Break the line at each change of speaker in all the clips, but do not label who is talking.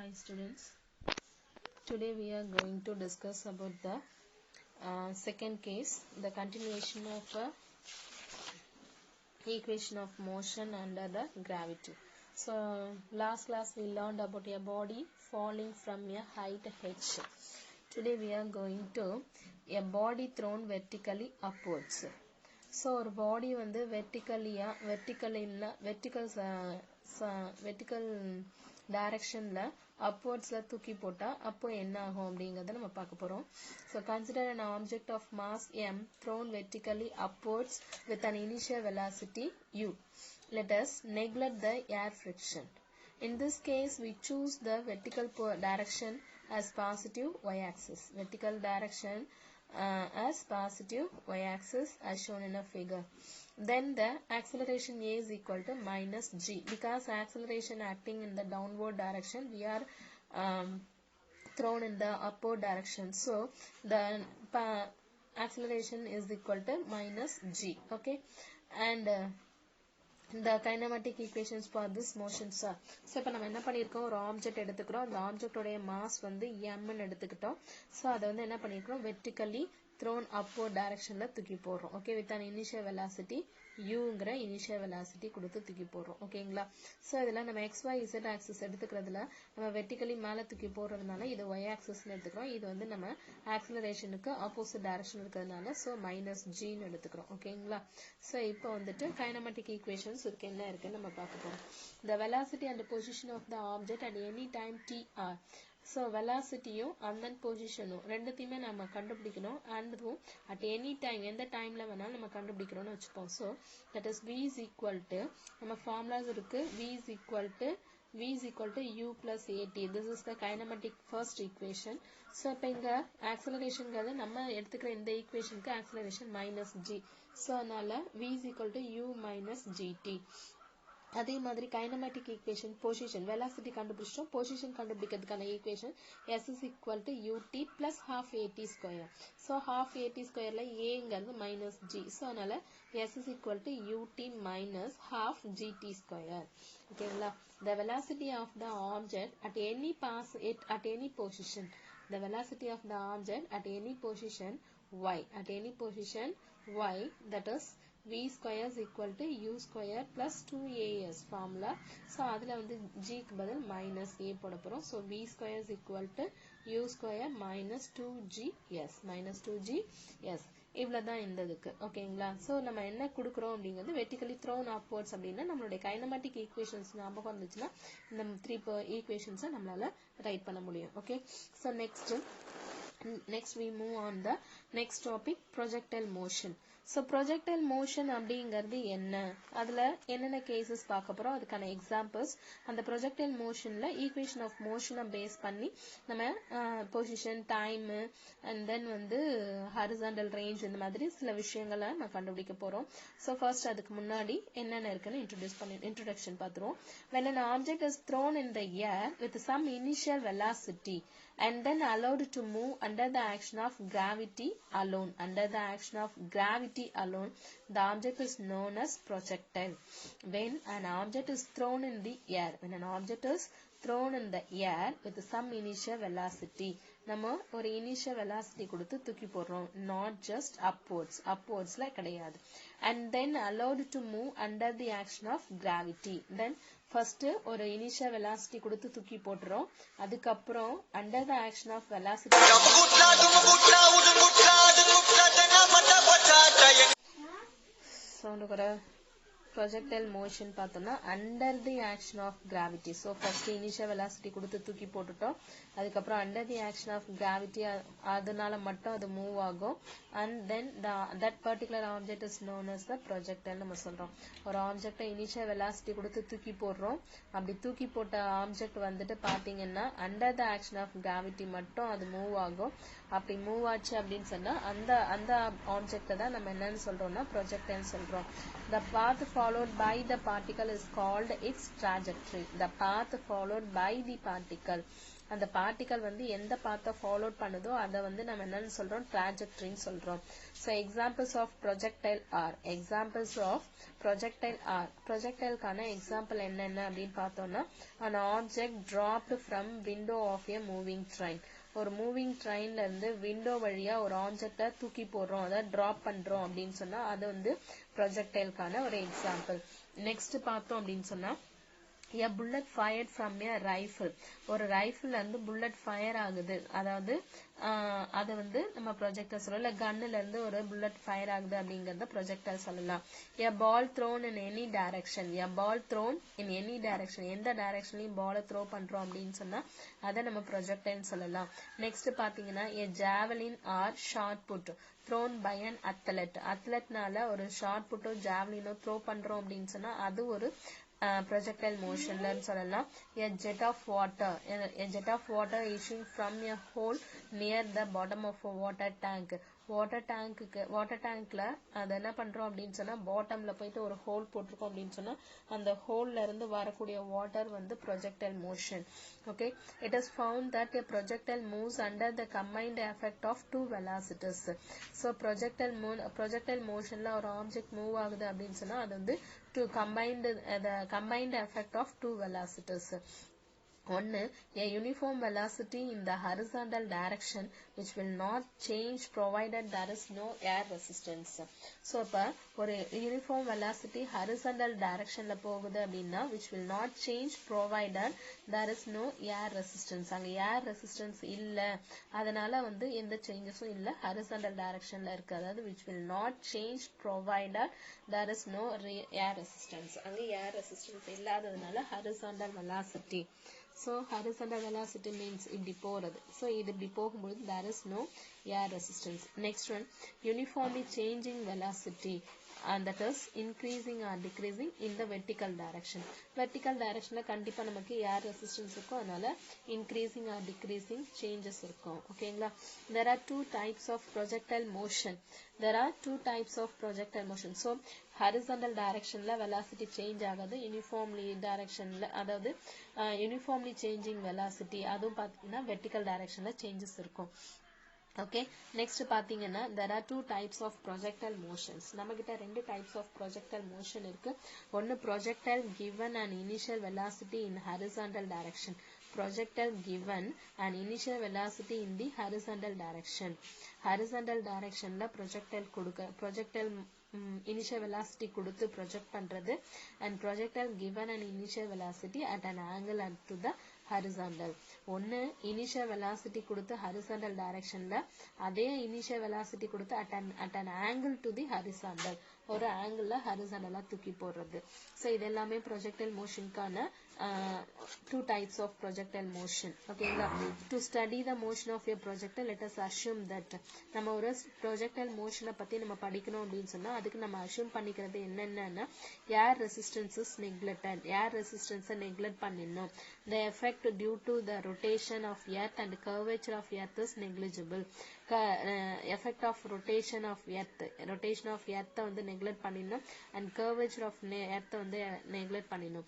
Hi students, today we are going to discuss about the second case, the continuation of equation of motion under the gravity. So last class we learned about a body falling from a height h. Today we are going to a body thrown vertically upwards. So ஒரு body வந்து vertical directionல upwardsல தூக்கி போட்டா அப்போ என்ன ஆகும் அப்படிங்கறத நம்ம பார்க்க போறோம். So consider an object of mass m thrown vertically upwards with an initial velocity u. Let us neglect the air friction. In this case we choose the vertical direction as positive y-axis. Vertical direction as positive y-axis as shown in a figure. Then the acceleration a is equal to minus g. Because acceleration acting in the downward direction, we are thrown in the upward direction. So the acceleration is equal to minus g. Okay, and the kinematic equations for this motions are. So இப்போ நம்ம என்ன பண்ணிருக்கோம், ஒரு object எடுத்துக்கிறோம். அந்த ஆப்ஜெக்டோட mass வந்து m ன்னு எடுத்துக்கிட்டோம். So அதை வந்து என்ன பண்ணிருக்கோம், vertically thrown upward directionல தூக்கி போடுறோம். Okay, with an initial velocity uங்கிற initial velocity கொடுத்து தூக்கி போடுறோம். ஓகேங்களா? So இதெல்லாம் நம்ம xy z axis எடுத்துக்கிறதுல நம்ம vertically மேல தூக்கி போடுறதுனால இது y axis ன்னு எடுத்துக்கிறோம். இது வந்து நம்ம accelerationக்கு opposite direction இருக்கிறதுனால so minus g ன்னு எடுத்துக்கிறோம். ஓகேங்களா? So இப்போ வந்துட்டு kinematic equations இதுக்கு என்ன இருக்குன்னு நம்ம பார்க்க போறோம். The velocity and the position of the object at any time t r. So velocityயும் and then positionும் ரெண்டுத்தையுமே நம்ம கண்டுபிடிக்கணும். and at any time எந்த டைம்ல வேணாலும் நம்ம கண்டுபிடிக்கிறோம்னு வச்சுப்போம். So that is v is equal to நம்ம formulas இருக்கு. v is equal to u plus at. This is the kinematic first equation. So இப்போ இங்க accelerationங்கிறது நம்ம எடுத்துக்கிற இந்த equationக்கு acceleration minus g. So அதனால v is equal to u minus gt. அதே மாதிரி kinematic equation position velocity கண்டுபிடிச்சோம். position கண்டுபிடிக்கிறதுக்கான equation s is equal to ut plus half at square. So half at squareல aங்கிறது minus g. So அதனால s is equal to ut minus half gt square. ஓகேங்களா? The velocity of the object at any position. The velocity of the object at any position y. At any position y, that is v square is equal to u square plus 2as formula. So அதுல வந்து g க்கு பதில் minus a போட போறோம். So v square is equal to u square minus 2gs minus 2gs. இவ்வளவுதான் இந்த இதுக்கு. ஓகேங்களா? So நம்ம என்ன கொடுக்கிறோம் அப்படிங்கிறது vertically thrown upwards அப்படின்னா நம்மளுடைய kinematic equations ஞாபகம் இருந்துச்சுன்னா இந்த 3 equations நம்மளால ரைட் பண்ண முடியும். Okay, so next we move on the next topic, projectile motion. So projectile motion அப்படிங்கிறது என்ன, அதுல என்னென்ன cases பார்க்க போறோம், அதுக்கான examples, அந்த projectile motionல equation of motion பேஸ் பண்ணி நம்ம position, time and then வந்து horizontal range இந்த மாதிரி சில விஷயங்களை நம்ம கண்டுபிடிக்க போறோம். So first அதுக்கு முன்னாடி என்னென்ன இருக்குன்னு introduction பார்த்துருவோம். When an object is thrown in the air with some initial velocity and then allowed to move under the action of gravity alone. Under the action of gravity alone, the object is known as projectile. When an object is thrown in the air, when an object is thrown in the air with some initial velocity, நம்ம ஒரு initial velocity கொடுத்து தூக்கி போடுறோம். not just upwardsல கிடையாது. and then allowed to move under the action of gravity. then first ஒரு initial velocity கொடுத்து தூக்கி போட்டுறோம். அதுக்கப்புறம் under the action of velocity sound கூட projectile motion பார்த்தோம்னா under the action of gravity. So first initial velocity கொடுத்து தூக்கி போட்டுட்டோம். அதுக்கப்புறம் under the action of gravity அதனால மட்டும் அது மூவ் ஆகும். and then that particular object is known as the projectile நம்ம சொல்றோம். ஒரு ஆப்ஜெக்ட்டை initial velocity கொடுத்து தூக்கி போடுறோம். அப்படி தூக்கி போட்ட ஆப்ஜெக்ட் வந்துட்டு பாத்தீங்கன்னா under the action of gravity மட்டும் அது மூவ் ஆகும். அப்படி மூவ் ஆச்சு அப்படின்னு சொன்னா அந்த ஆப்ஜெக்ட்டை தான் நம்ம என்னன்னு சொல்றோம்னா projectile சொல்றோம். The path followed by the particle is called its trajectory. The path followed by the particle, அந்த பார்ட்டிகல் வந்து எந்த பாத்தை ஃபாலோ பண்ணுதோ அதை வந்து நம்ம என்னன்னு சொல்றோம், ட்ராஜெக்டரின்னு சொல்றோம். So examples of projectile are, examples of projectile are, ப்ரொஜெக்டைலுக்கான எக்ஸாம்பிள் என்னென்ன அப்படின்னு பார்த்தோம்னா, an object dropped from window of a moving train. ஒரு மூவிங் ட்ரெயின்ல இருந்து விண்டோ வழியா ஒரு ஆப்ஜெக்டை தூக்கி போடுறோம், அதை டிராப் பண்றோம் அப்படின்னு சொன்னா அது வந்து ப்ரொஜெக்டைலுக்கான ஒரு எக்ஸாம்பிள். நெக்ஸ்ட் பார்த்தோம் அப்படின்னு சொன்னா, a bullet fired from a rifle. ஒரு ரைஃபிள்ல இருந்து புல்லட் ஃபயர் ஆகுது, அதாவது அது வந்து நம்ம ப்ரொஜெக்டர் சொல்லலாம். இல்ல கன்னுல இருந்து ஒரு புல்லட் ஃபயர் ஆகுது அப்படிங்கறத ப்ரொஜெக்டர் சொல்லலாம். a ball thrown in any direction. a ball thrown in any direction, எந்த டைரக்ஷன்லயும் பாலை த்ரோ பண்றோம் அப்படின்னு சொன்னா அதை நம்ம ப்ரொஜெக்டர்னு சொல்லலாம். நெக்ஸ்ட் பாத்தீங்கன்னா a javelin or shot put thrown by an athlete. அத்லெட்னால ஒரு ஷார்ட் புட்டோ ஜாவலினோ த்ரோ பண்றோம் அப்படின்னு சொன்னா அது ஒரு projectile motionல சொல்லலாம். a jet of water, a jet of water issuing from a hole near the bottom of a water tank. Water டேங்க்ல அது என்ன பண்றோம் அப்படின்னு சொன்னா பாட்டம்ல போயிட்டு ஒரு ஹோல் போட்டிருக்கோம் அப்படின்னு சொன்னா அந்த ஹோல்ல இருந்து வரக்கூடிய வாட்டர் வந்து projectile motion. Okay, it is found that a projectile moves under the combined effect of two velocities. So projectile motionல ஒரு ஆப்ஜெக்ட் மூவ் ஆகுது அப்படின்னு சொன்னா அது வந்து the combined effect of two velocities. One, a uniform velocity in the horizontal direction which will not change provided there is no air resistance. So அப்ப ஒரு uniform velocity horizontal directionல போகுது அப்படின்னா which will not change provided there is no air resistance. அங்க air resistance இல்ல, அதனால வந்து எந்த சேஞ்சஸும் இல்ல, horizontal directionல இருக்கு. அதாவது which will not change provided there is no air resistance. அங்க air resistance இல்லாததுனால horizontal velocity. So horizontal velocity means இப்படி போறது. So இது இப்படி போகும்போது there is no air resistance. Next one, uniformly changing velocity, and that is increasing or decreasing in the vertical direction. Vertical directionல கண்டிப்பா நமக்கு air resistance இருக்கும், அதனால increasing or decreasing changes இருக்கும். ஓகேங்களா? There are two types of projectile motion. So horizontal directionல velocity change ஆகாது, uniformly directionல அதாவது uniformly changing velocity அதுவும் பாத்தீங்கன்னா vertical directionல changes இருக்கும். Okay, next பாத்தீங்கன்னா there are two types of projectile motions. நம்மகிட்ட ரெண்டு types of projectile motion இருக்கு. ஒன்னு projectile given an initial velocity in horizontal direction. Projectile given an initial velocity in the horizontal direction. Horizontal directionல projectile initial velocity கொடுத்து project பண்றது, and projectile given an initial velocity at an angle to the horizontal. ஒன்னு initial velocity கொடுத்து horizontal directionல, அதே initial velocity கொடுத்து at an angle to the horizontal, ஒரு angle ஹரிசாண்டலா தூக்கி போடுறது. So இது எல்லாமே projectile motionக்கான two types of projectile motion. ஓகேங்களா? To study the motion of a projectile, let us assume that நம்ம ஒரு projectile motion பத்தி நம்ம படிக்கணும் அப்படின்னு சொன்னா அதுக்கு நம்ம assume பண்ணிக்கிறது என்னன்னா air resistance is neglected. air resistance neglect பண்ணிடணும். The effect due to the rotation of earth and curvature of earth is negligible. Effect of rotation of earth வந்து neglect பண்ணிடணும், and curvature of earth வந்து neglect பண்ணிடணும்.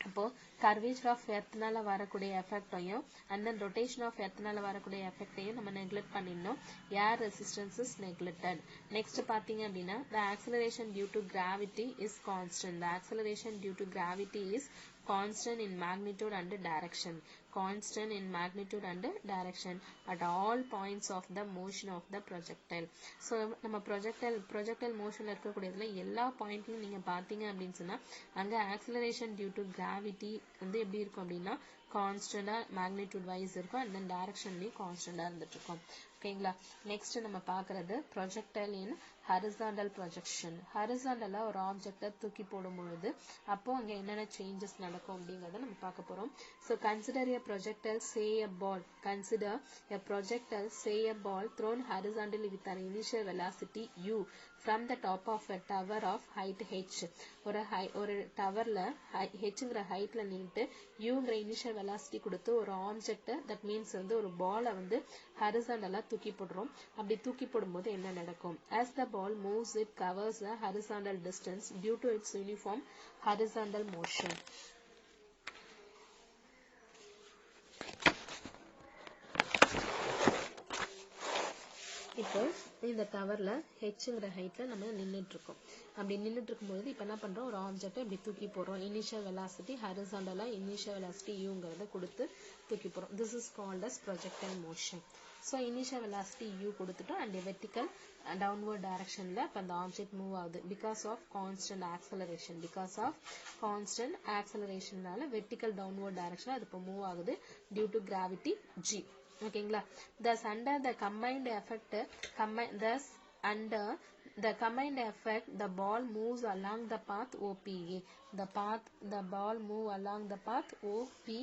அப்போ curvature of earthனால வரக்கூடிய எஃபெக்டையும் and then rotation of earthனால வரக்கூடிய எஃபெக்டையும் நம்ம neglect பண்ணிடணும். air resistance is neglected. Next பாத்தீங்க அப்படின்னா the acceleration due to gravity is constant. The acceleration due to gravity is constant in magnitude and direction. Constant in magnitude and direction at all points of the motion of the projectile. So நம்ம projectile motionல இருக்கக்கூடியதுல எல்லா பாயிண்ட்லயும் நீங்க பாத்தீங்க அப்படின்னு சொன்னா அங்க acceleration due to gravity வந்து எப்படி இருக்கும் அப்படின்னா கான்ஸ்டன்டா மேக்னிடியூட் வைஸ் இருக்கும், and then directionலயும் கான்ஸ்டன்டா இருந்துட்டு இருக்கும். ஓகேங்களா? நெக்ஸ்ட் நம்ம பாக்குறது projectile in horizontal projection. ஹரிசாண்டலா ஒரு ஆப்ஜெக்ட தூக்கி போடும் பொழுது அப்போ அங்க என்னென்ன சேஞ்சஸ் நடக்கும் அப்படிங்கறத நம்ம பார்க்க போறோம். So consider a projectile, say a ball. Consider a projectile, say a ball thrown horizontally with an initial velocity u from the top of a tower of height h. ஒரு டவர்ல hங்கிற ஹைட்ல நின்னுட்டு uங்கிற இனிஷியல் velocity கொடுத்து ஒரு object that means வந்து ஒரு பாலை வந்து ஹரிசாண்டலா தூக்கி போடுறோம். அப்படி தூக்கி போடும்போது என்ன நடக்கும்? As the ball moves, it covers the horizontal distance due to its uniform horizontal motion. இப்போ இந்த டவர்ல ஹெச்ங்கிற ஹைட்ல நம்ம நின்றுட்டு இருக்கோம். அப்படி நின்றுட்டு இருக்கும்போது இப்போ என்ன பண்றோம்? ஒரு ஆப்ஜெக்டை இப்படி தூக்கி போறோம். இனிஷியல் வெலாசிட்டி ஹரிசாண்டலா இனிஷியல் வெலாசிட்டி யூங்கிறத கொடுத்து தூக்கி போறோம். This is called as projectile motion. So initial velocity u கொடுத்துட்டோம் அண்ட் வெர்டிக்கல் டவுன்வர்ட் டைரக்ஷன்ல இப்போ அந்த ஆப்ஜெக்ட் மூவ் ஆகுது. பிகாஸ் ஆஃப் கான்ஸ்டன்ட் ஆக்சலரேஷன்னால வெர்டிக்கல் டவுன்வர்ட் டைரக்ஷன் அது இப்போ மூவ் ஆகுது டியூ டு கிராவிட்டி ஜி. ஓகேங்களா? Thus under the combined effect, the ball moves along the path OPA. The ball move along the path OPA.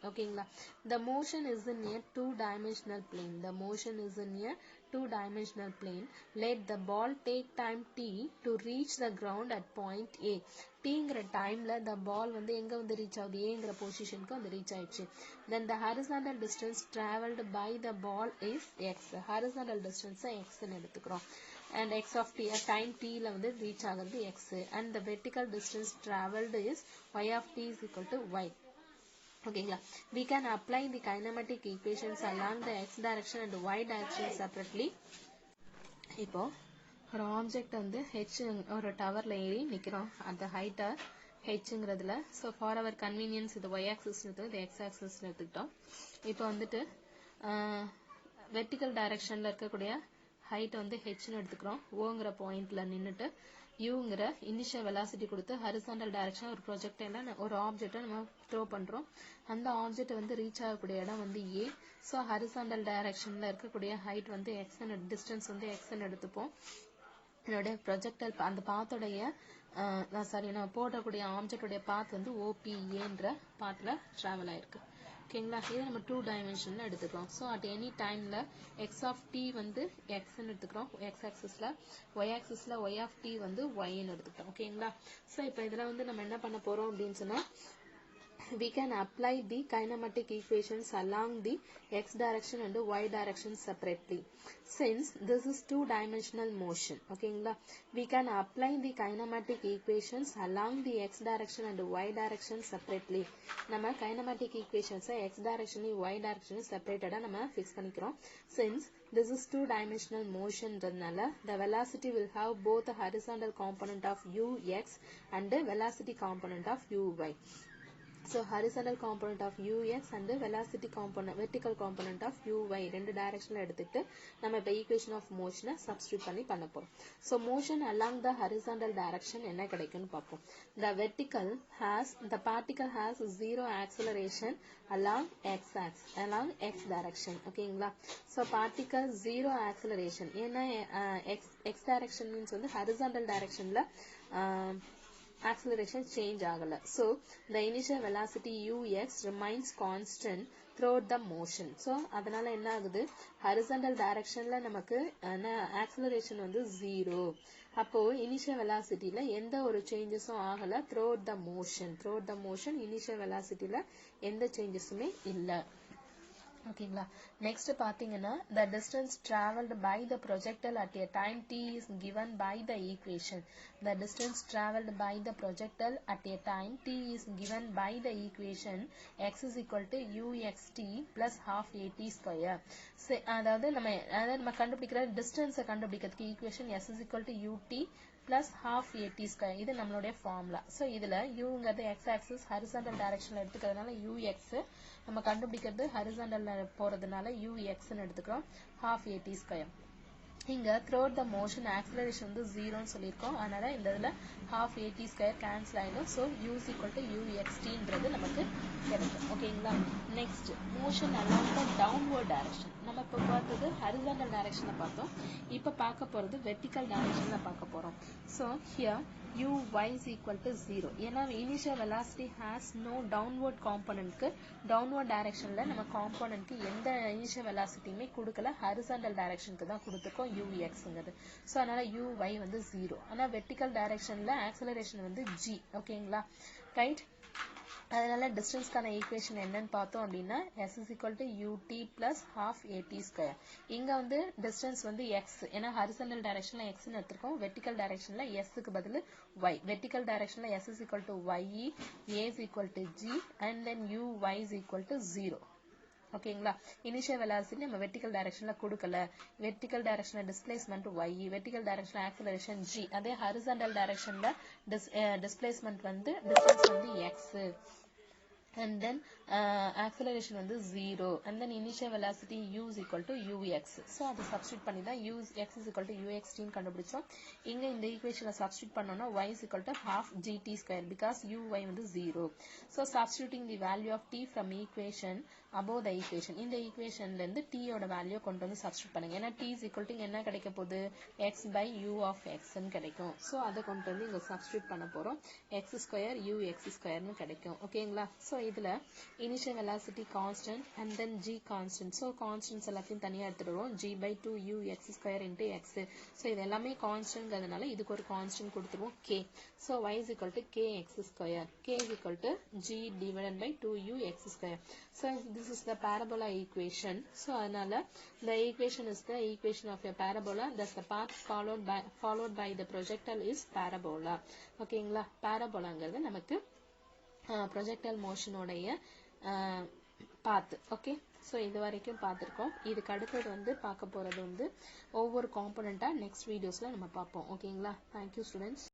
ஓகேங்களா? The motion is in a two-dimensional plane. Let the ball take time t to reach the ground at point A. Tங்கிற டைம்ல the ball வந்து எங்க வந்து reach ஆகுது? ஏங்கிற பொசிஷனுக்கு வந்து reach ஆயிடுச்சு. Then the horizontal distance traveled by the ball is x. Horizontal distance x ன்னு எடுத்துக்கிறோம். And x of t time t ல வந்து ரீச் ஆகுது x. And the vertical distance traveled is y of t is equal to y. ஓகேங்களா? We can apply the kinematic equations along the x direction and y direction separately. இப்போ ஒரு object வந்து H ஒரு டவர்ல ஏறி நிக்கிறோம். அந்த ஹைட்டை ஹெச்ங்கிறதுல ஸோ ஃபார் அவர் கன்வீனியன்ஸ் இது ஒய் ஆக்சிஸ் இது எக்ஸ் ஆக்சிஸ் எடுத்துக்கிட்டோம். இப்போ வந்துட்டு வெர்டிக்கல் டைரக்ஷன்ல இருக்கக்கூடிய ஹைட் வந்து ஹெச்னு எடுத்துக்கிறோம். ஓங்கிற பாயிண்ட்ல நின்றுட்டு யூங்கிற இனிஷியல் வெலாசிட்டி கொடுத்து ஹரிசாண்டல் டைரக்ஷன் ஒரு ப்ரொஜெக்டைல ஒரு ஆப்ஜெக்டை நம்ம த்ரோ பண்றோம். அந்த ஆப்ஜெக்ட் வந்து ரீச் ஆகக்கூடிய இடம் வந்து ஏ. ஸோ ஹரிசாண்டல் டைரக்ஷன்ல இருக்கக்கூடிய ஹைட் வந்து எக்ஸ் டிஸ்டன்ஸ் வந்து எக்ஸ்ன்னு எடுத்துப்போம். என்னோட ப்ரொஜெக்டல் அந்த பாத்தோடைய நம்ம போடக்கூடிய ஆப்ஜெக்டோடைய பாத் வந்து ஓபிஏன்ற பாத்ல டிராவல் ஆயிருக்கு. ஓகேங்களா? இதை நம்ம 2 டைமென்ஷன்ல எடுத்துக்கிறோம். ஸோ அட் எனி டைம்ல எக்ஸ் ஆஃப் டி வந்து எக்ஸ்ன்னு எடுத்துக்கிறோம். எக்ஸ் ஆக்சிஸ்ல ஒய் ஆஃப் டி வந்து ஒய்ன்னு எடுத்துக்கிறோம். ஓகேங்களா? ஸோ இப்போ இதுல வந்து நம்ம என்ன பண்ண போறோம் அப்படின்னு சொன்னா we can apply the kinematic equations along the x direction and y direction separately. Since this is two-dimensional motion, okayங்களா? We can apply the kinematic equations along the x direction and y direction separately. நம்ம kinematic equations x direction y direction separated நம்ம fix பண்ணிக்கிறோம். Since this is two-dimensional motion ன்றதுனால the velocity will have both the horizontal component of ux and the velocity component of uy. So horizontal component of ux and the vertical component of uy ரெண்டு டைரக்ஷன்ல எடுத்துட்டு நம்ம இப்ப equation of motion substitute பண்ணி பண்ண போறோம். So motion along the horizontal direction என்ன கிடைக்கும்னு பார்ப்போம். The particle has zero acceleration along x direction. ஓகேங்களா? So particle zero acceleration. ஏன்னா x direction means வந்து horizontal directionல acceleration change ஆகல. So the initial velocity ux remains constant throughout the motion. So அதனால என்ன ஆகுது? horizontal directionல நமக்கு acceleration வந்து 0. அப்போ initial velocityல எந்த ஒரு changesம் ஆகல throughout the motion initial velocityல எந்த changesமே இல்ல. ஓகேங்களா? நெக்ஸ்ட் பாத்தீங்கன்னா the distance traveled by the projectile at a time t is given by the equation. The distance traveled by the projectile at a time t is given by the equation x is equal to uxt plus half at square. அதாவது நம்ம கண்டுபிடிக்கிற distance கண்டுபிடிக்கிறதுக்கு equation s is equal to ut plus half at square. இது நம்மளுடைய formula. So இதுல யூங்கிறது X axis horizontal டைரக்ஷன்ல எடுத்துக்கிறதுனால ux நம்ம கண்டுபிடிக்கிறது ஹரிசாண்டல்ல போறதுனால ux ன்னு எடுத்துக்கிறோம். half at square. இங்க throughout the motion acceleration வந்து 0 ன்னு சொல்லியிருக்கோம். அதனால இந்த இதுல half at square cancel ஆயிடும். So u is equal to uxt நமக்கு கிடைக்கும். ஓகேங்களா? Next motion along the downward direction. நம்ம இப்ப பார்த்தது horizontal directionல பார்த்தோம். இப்ப பார்க்க போறது vertical directionல பார்க்க போறோம். So here uy is equal to 0. ஏன்னா initial velocity has no downward componentக்கு downward directionல நம்ம componentக்கு எந்த initial velocityமே கொடுக்கல. horizontal directionக்கு தான் கொடுத்திருக்கோம் ux-ங்கிறது. So அதனால uy வந்து 0. ஆனா vertical directionல acceleration வந்து g. ஓகேங்களா? ரைட்? அதனால டிஸ்டன்ஸ்க்கான ஈக்குவேஷன் என்னன்னு பார்த்தோம் அப்படின்னா s is equal to ut plus half at square. இங்க வந்து டிஸ்டன்ஸ் வந்து x, ஏன்னா ஹரிசாண்டல் டைரக்ஷன்ல x ன்னு எடுத்திருக்கோம், வெர்டிக்கல் டைரக்ஷன்ல s க்கு பதில் y. வெர்டிக்கல் டைரக்ஷன்ல s is equal to y, a is equal to g, and then uy is equal to 0. ஓகேங்களா. இனிஷியல் வெலாசிட்டி நம்ம வெர்டிக்கல் டைரக்ஷன்ல கொடுக்கல, வெர்டிக்கல் டைரக்ஷன்ல டிஸ்பிளேஸ்மெண்ட் y, வெர்டிக்கல் டைரக்ஷன்ல ஆக்ஸலரேஷன் g, அதே ஹரிசாண்டல் டைரக்ஷன்ல டிஸ்பிளேஸ்மெண்ட் வந்து டிஸ்டன்ஸ் வந்து x, and then acceleration வந்து 0, and then initial velocity u is equal to ux. so அதை substitute பண்ணி தான் x is equal to uxt ன்னு கண்டுபிடிச்சோம். இங்க இந்த ஈக்குவேஷனை substitute பண்ணோம்னா y is equal to half gt square because uy வந்து 0. so substituting the value of t from equation above the equation, இந்த ஈக்குவேஷன்ல இருந்து t யோட வேல்யூ கொண்டு வந்து substitute பண்ணுங்க. ஏன்னா t is equal to என்ன கிடைக்க போகுது, x by u of x ன்னு கிடைக்கும். so அதை கொண்டு வந்து இங்க substitute பண்ண போறோம், x square ux square ன்னு கிடைக்கும். ஓகேங்களா. so இதுல initial velocity constant and then g constant. so constants எல்லாத்தையும் தனியா எடுத்துடுவோம், g by 2 ux square into x. so இது எல்லாமே கான்ஸ்டன்ட்ங்கிறதுனால இதுக்கு ஒரு கான்ஸ்டன்ட் கொடுத்துருவோம் k. so y is equal to kx square, k is equal to g divided by 2ux square. so this is the parabola equation. so அதனால the equation is the equation of a parabola, thus the path followed by the projectile is parabola. ஓகேங்களா. parabola-ங்கிறது நமக்கு projectile மோஷனோடைய பாத். Okay. So இது வரைக்கும் பார்த்துருக்கோம். இதுக்கு அடுத்தது வந்து பார்க்க போகிறது வந்து ஒவ்வொரு காம்பனண்ட்டாக நெக்ஸ்ட் வீடியோஸில் நம்ம பார்ப்போம். ஓகேங்களா. Thank you students.